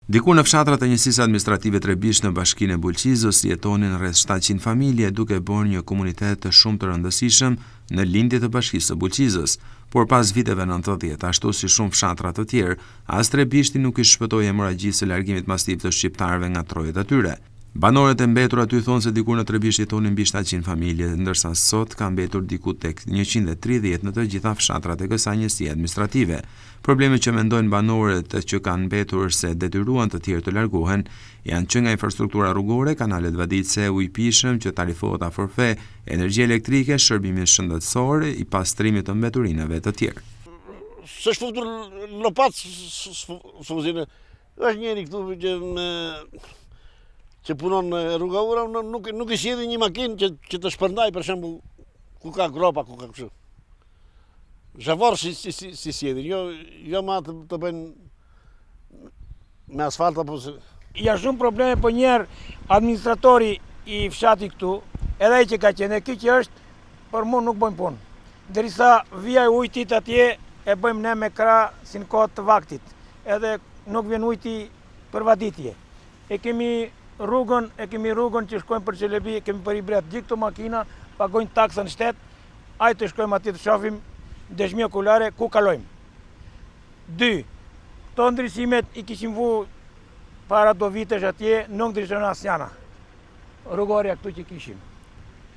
Diku në fshatrat e njësisë administrative Trebish në bashkinë e Bulqizës jetonin rreth 700 familje duke bërë një komunitet të shumë të rëndësishëm në lindje të bashkisë së Bulqizës, por pas viteve 90, ashtu si shumë fshatra të tjerë, as Trebishti nuk i shpëtoi hemorragjisë së largimit masiv të shqiptarëve nga trojet e tyre. Banorët e mbetur aty thonë se diku në Trebisht jetonin mbi 700 familje, ndërsa sot ka mbetur diku tek 130 në të gjitha fshatrat e kësaj njësie administrative. Problemet që mendojnë banorët që kanë mbetur se detyruan të tjerë të largohen janë që nga infrastruktura rrugore, kanalet vadice, ujë i pishëm që tarifohet a forfe, energji elektrike, shërbimi shëndetësor, i pastrimit të mbeturinave të tjerë. S'është futur lopat së është njeri këtu që punon në rruga ura, nuk i sjellin një makinë që të shpërndaj, për shembull, ku ka gropa, ku ka kështu. Zhavar si sjellin, jo ma të bëjnë me asfalt apo se. Ja shumë probleme, po njerë administratori i fshati këtu, edhe ai që ka qenë, ky që është, për mu nuk bëjmë punë. Derisa vija ujtit atje, e bëjmë ne me krah si në kohë të vaktit, edhe nuk vjen ujti për vaditje. E kemi rrugën që shkojmë për Çelebi, kemi për i bret gjithë këto makina, pagojnë taksën shtet, ajë të shkojmë atje të shohim dëshmi okulare ku kalojmë. 2. Këto ndryshimet i kishim vu para do vitesh atje, nuk ndryshon asnjëna. Rrugorja këtu që kishim.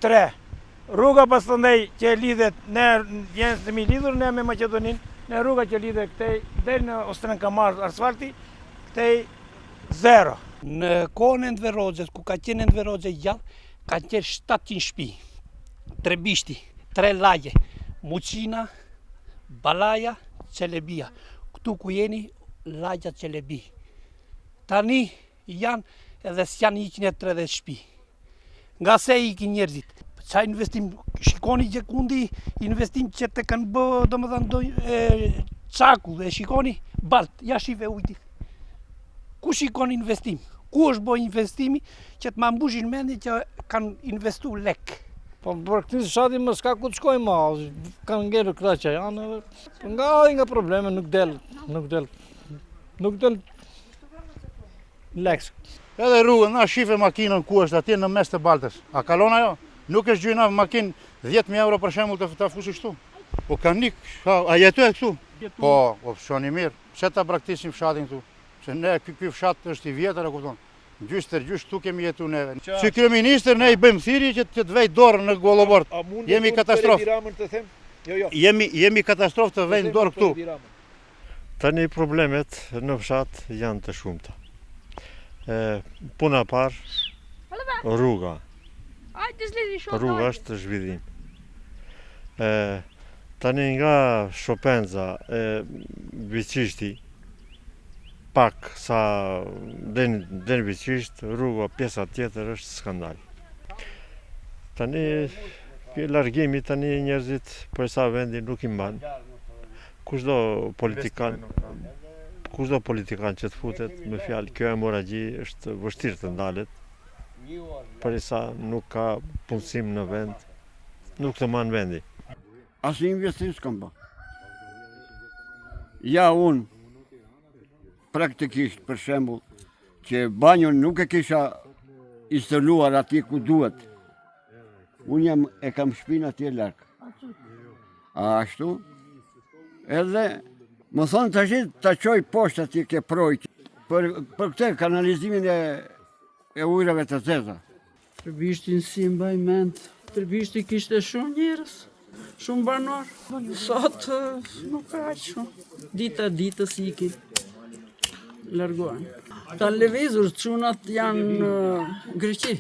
3. Rruga pas të ndaj që lidhet, ne jenë të mi lidhur ne me Maqedoninë, ne rruga që lidhet këtej, del në Ostren Kamar asfalti, këtej 0. Në kohën e Enver-Hoxhës, ku ka qenë Enver-Hoxha gjallë, ka qenë 700 shtëpi. Trebishti, 3 lagje, Muçina, Balaja, Çelebia. Këtu ku jeni, lagja Çelebi. Tani janë edhe s'janë 130 shtëpi. Nga se ikin njerëzit. Qa investim, shikoni gjekundi, investim që të kanë bë, domethënë çaku dhe shikoni balt, ja shive ujti. Ku shikon investim? Ku është bërë investimi që të ma mbushin mendin që kanë investu lek? Po për këtë fshati më s'ka ku të shkojmë ma, kanë ngelur këta që janë, nga probleme nuk del leks. Edhe rrugën, na shife makinën ku është atje në mes të baltës. A kalon ajo? Nuk është gjyna makinë 10.000 euro për shembull të fushi këtu. Po kanë nik, a jetoj këtu? Po, opsioni mirë. Pse ta braktisim fshatin këtu? Se ne ky fshat është i vjetër, e kupton. Gjysh këtu kemi jetu neve. Si kryeministër ne i bëjmë thirrje që të vej dorë në Gollobort. Jemi katastrofë. Jemi katastrofë të vejnë dorë këtu. Tani problemet në fshat janë të shumta. Puna parë, rruga. Rruga është zhvillim. Tani nga Shopenza, Biçishti, pak sa den Biçisht, rruga pjesa tjetër është skandal. Tani largimi tani njerëzit për sa vendi nuk i mban. Kushdo politikan që të futet me fjalë kjo hemorragji është vështirë të ndalet. Përsa nuk ka punësim në vend, nuk të manë vendi. Asnjë investim s'kam bë. Ja unë praktikisht për shembull që banjon nuk e kisha instaluar atje ku duhet. Unë e kam shpinë atje larg. Ashtu. Edhe më thonë tash ta çoj poshtë atje ke projt për këtë kanalizimin e ujrave të zeza. Trebishtin si mbaj mend, Trebishti kishte shumë njerëz, shumë banor. Sot nuk ka aq shumë. Dita ditës ikin, largohen. Ta lëvizur çunat janë në Greqi.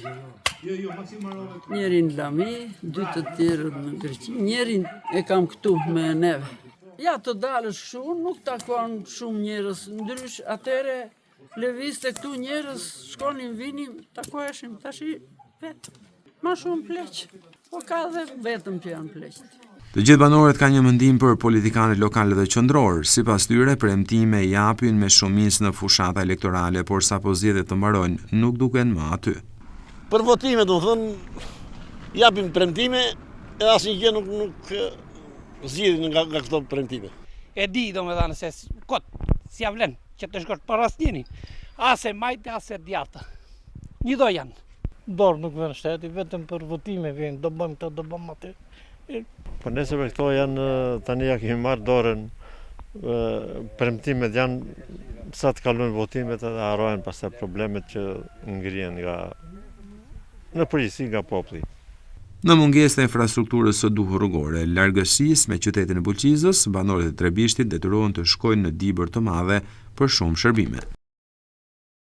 Njerin Lami, 2 të tjerë në Greqi, njerin e kam këtu me neve. Ja të dalësh shumë, nuk takon shumë njerëz, ndrysh atëre lëvizte këtu njerëz, shkonin vinim, takoheshin, tash vetëm. Ma shumë pleq, po ka dhe vetëm që janë pleqt. Të gjithë banorët kanë një mendim për politikanët lokale dhe qendror. Sipas tyre, premtime japin me shumicë në fushata elektorale, por sapo zgjedhjet të mbarojnë, nuk duken më aty. Për votime, domethënë, japim premtime, edhe asnjë gjë nuk zgjidhin nga këto premtime. E di domethënë se kot, si ja vlen që të shkosh para asnjëri. Ase majtë, ase djathtë. Një do janë. Dorë nuk vjen shteti, vetëm për votime vjen, do bëjmë këtë, do bëjmë atë. Po nesër këto janë, tani ja kemi marrë dorën, premtimet janë sa të kalojnë votimet edhe harrohen pastaj problemet që ngrihen në përgjithësi nga populli. Në mungesë të infrastrukturës së duhur rrugore, largësisë me qytetin e Bulqizës, banorët e Trebishtit detyrohen të shkojnë në Dibër të Madhe për shumë shërbime.